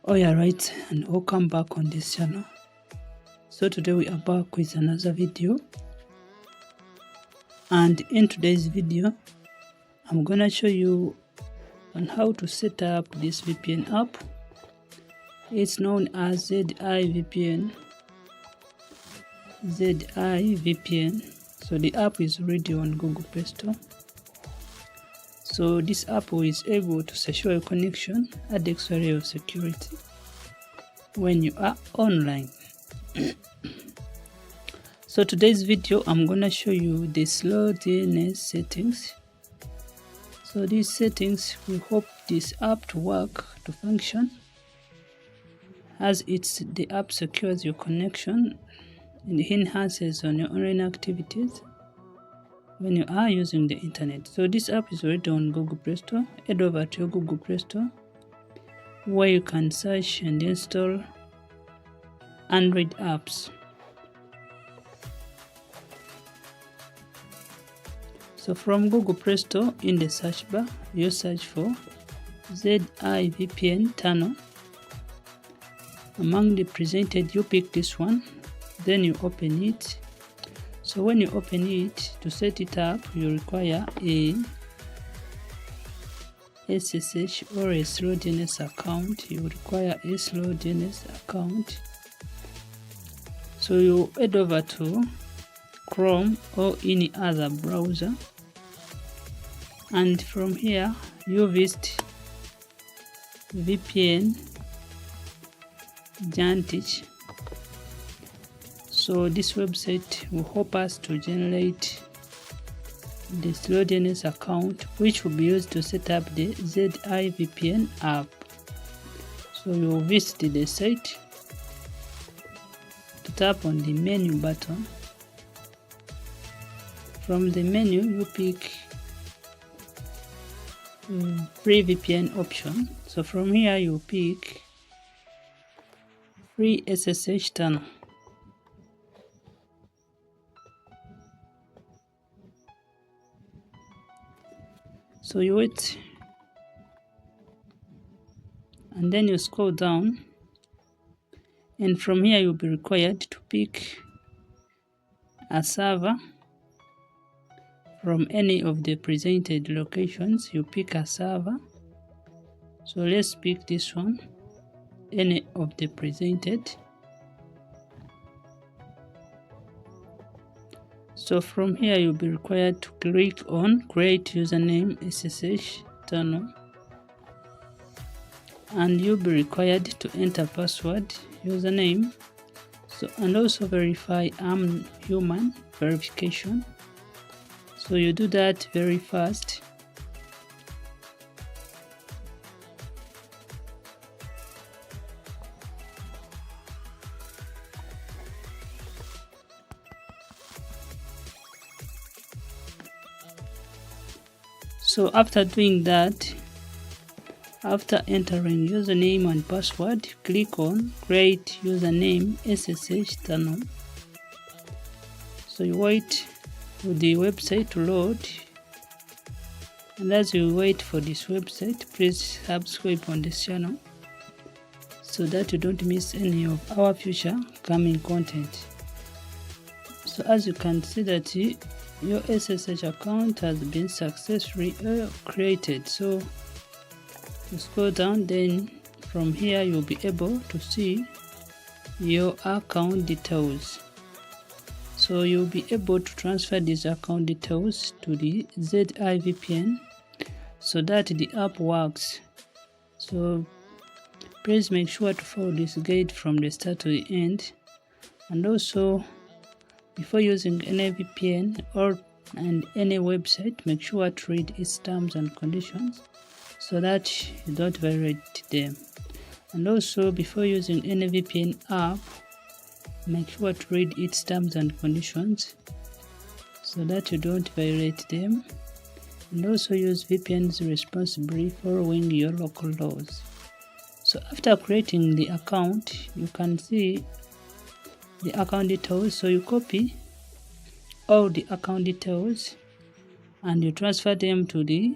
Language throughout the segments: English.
Oh yeah, right, and welcome back on this channel. So today we are back with another video, and in today's video I'm gonna show you on how to set up this VPN app. It's known as Z IVPN. So the app is already on Google Play Store. So this app is able to secure your connection at the expiry of security when you are online. So today's video I'm gonna show you the Slow DNS settings. So these settings will help this app to work, to function, as the app secures your connection and enhances on your online activities when you are using the internet. So this app is already on Google Play Store. Head over to your Google Play Store where you can search and install Android apps. So from Google Play Store, in the search bar, you search for Z IVPN tunnel. Among the presented, you pick this one, then you open it. So when you open it, to set it up, you require a SSH or a Slow DNS account. You require a Slow DNS account. So you head over to Chrome or any other browser, and from here you visit VPN Advantage. So this website will help us to generate the Slow DNS account, which will be used to set up the Z IVPN app. So you will visit the site, to tap on the menu button. From the menu you pick free VPN option. So from here you pick free SSH tunnel. So you wait, and then you scroll down, and from here you'll be required to pick a server. From any of the presented locations you pick a server. So let's pick this one, any of the presented. So from here you'll be required to click on create username SSH tunnel, and you'll be required to enter password, username, and also verify I'm human verification. So you do that very fast. So after doing that, after entering username and password, click on create username SSH tunnel. So you wait for the website to load, and as you wait for this website, please subscribe on this channel so that you don't miss any of our future coming content. So as you can see that your SSH account has been successfully created. So you scroll down, then from here you'll be able to see your account details. So you'll be able to transfer these account details to the Z IVPN so that the app works. So please make sure to follow this guide from the start to the end, and also before using any VPN and any website, make sure to read its terms and conditions so that you don't violate them. And also before using any VPN app, make sure to read its terms and conditions so that you don't violate them, and also use VPNs responsibly following your local laws. So after creating the account, you can see the account details. So you copy all the account details and you transfer them to the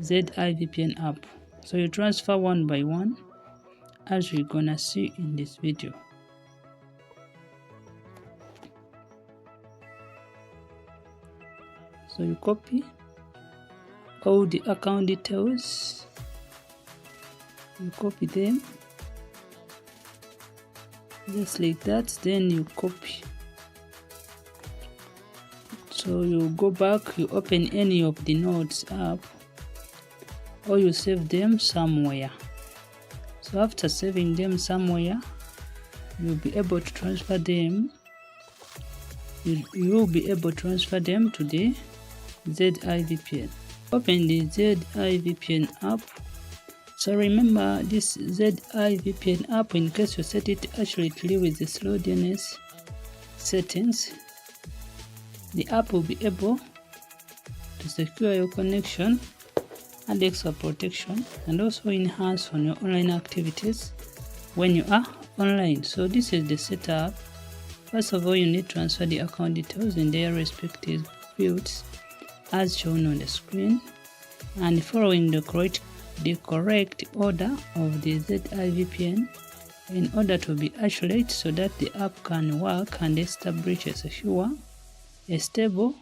Z IVPN app. So you transfer one by one as we're gonna see in this video. So you copy all the account details, you copy them just like that, then you copy. So you go back, you open any of the nodes app, or you save them somewhere. So after saving them somewhere, you'll be able to transfer them. You will be able to transfer them to the Z IVPN. Open the Z IVPN app. So remember this Z IVPN app, in case you set it accurately with the Slow DNS settings, the app will be able to secure your connection, add extra protection, and also enhance on your online activities when you are online. So this is the setup. First of all, you need to transfer the account details in their respective fields as shown on the screen, and following the correct order of the Z IVPN in order to be accurate, so that the app can work and establish a secure, a stable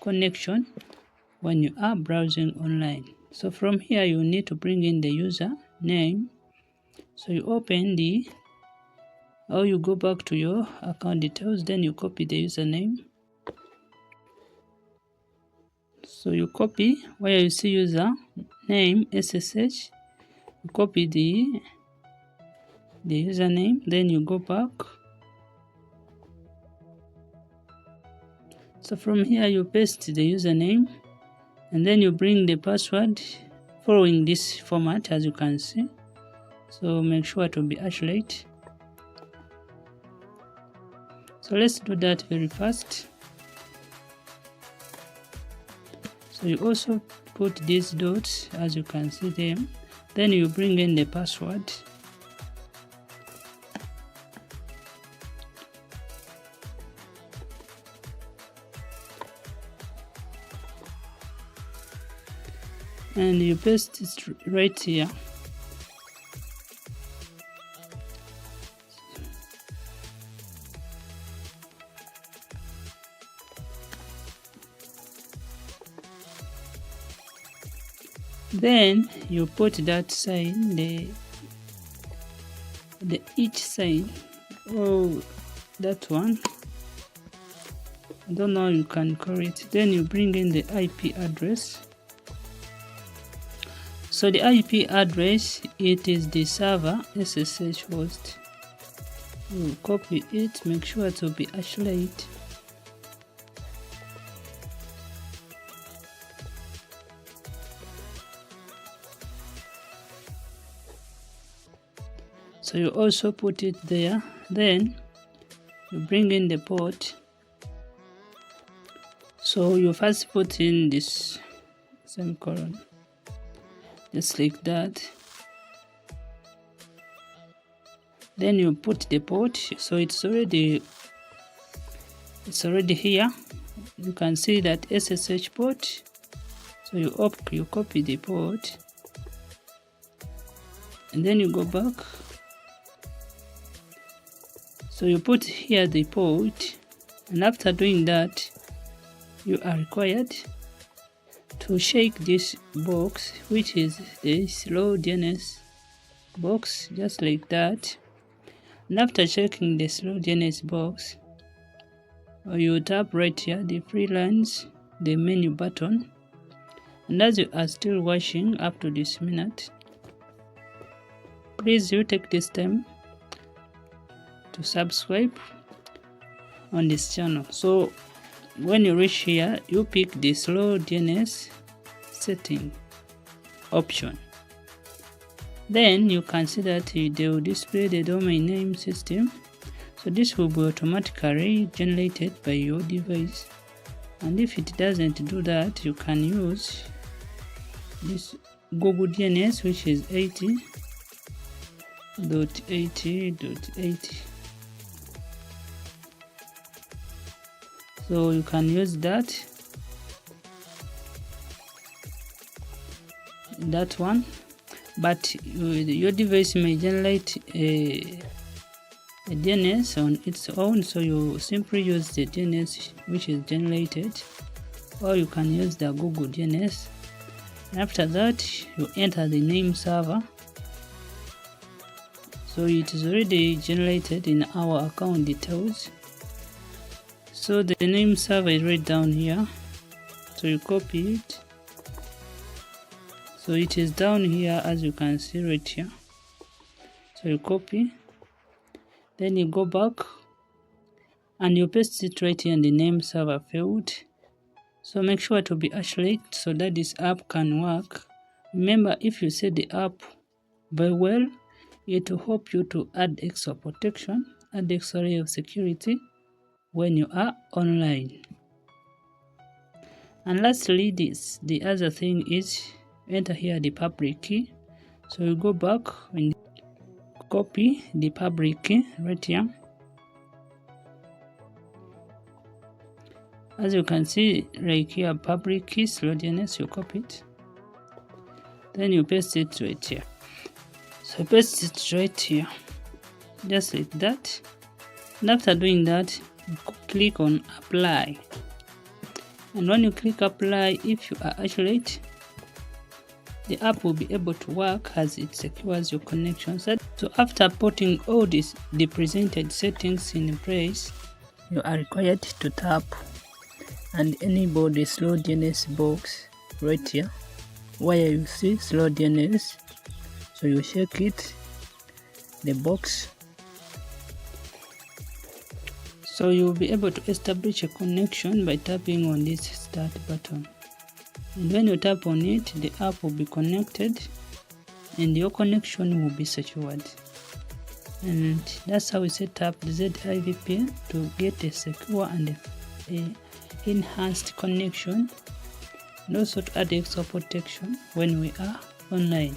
connection when you are browsing online. So from here you need to bring in the user name. So you open or you go back to your account details, then you copy the username. So you copy where you see user name SSH, you copy the username, then you go back. So from here you paste the username, and then you bring the password following this format as you can see. So make sure to be accurate. So let's do that very fast. So you also put these dots as you can see them, then you bring in the password. And you paste it right here. Then you put that sign, the each sign, oh that one, I don't know how you can call it. Then you bring in the IP address. So the IP address, it is the server SSH host. You copy it, make sure to be accurate. So you also put it there, then you bring in the port. So you first put in this semicolon, just like that. Then you put the port, so it's already here. You can see that SSH port. So you copy the port, and then you go back. So you put here the port, and after doing that, you are required to check this box, which is the Slow DNS box, just like that. And after checking the Slow DNS box, you tap right here the three lines, the menu button. And as you are still watching up to this minute, please you take this time to subscribe on this channel. So when you reach here, you pick the Slow DNS setting option. Then you can see that they will display the domain name system. So this will be automatically generated by your device, and if it doesn't do that, you can use this Google DNS, which is 80.80.80. So you can use that one. but your device may generate a DNS on its own, so you simply use the DNS which is generated, or you can use the Google DNS. After that, you enter the name server. So it is already generated in our account details. So the name server is right down here. So you copy it. So it is down here, as you can see right here. So you copy, then you go back and you paste it right here in the name server field. So make sure to be isolated so that this app can work. Remember, if you set the app very well, it will help you to add extra protection, add extra layer of security when you are online. And lastly, the other thing is, enter here the public key. So you go back and copy the public key right here. As you can see right here, public key Slow DNS, you copy it, then you paste it right here. So paste it right here, just like that. And after doing that, you click on apply. And when you click apply, if you are isolated, the app will be able to work as it secures your connection. So after putting all the presented settings in place, you are required to tap and enable the Slow DNS box right here where you see Slow DNS. So you check it, the box. So you will be able to establish a connection by tapping on this start button. And when you tap on it, the app will be connected and your connection will be secured. And that's how we set up the Z IVPN to get a secure and a enhanced connection, and also to add extra protection when we are online.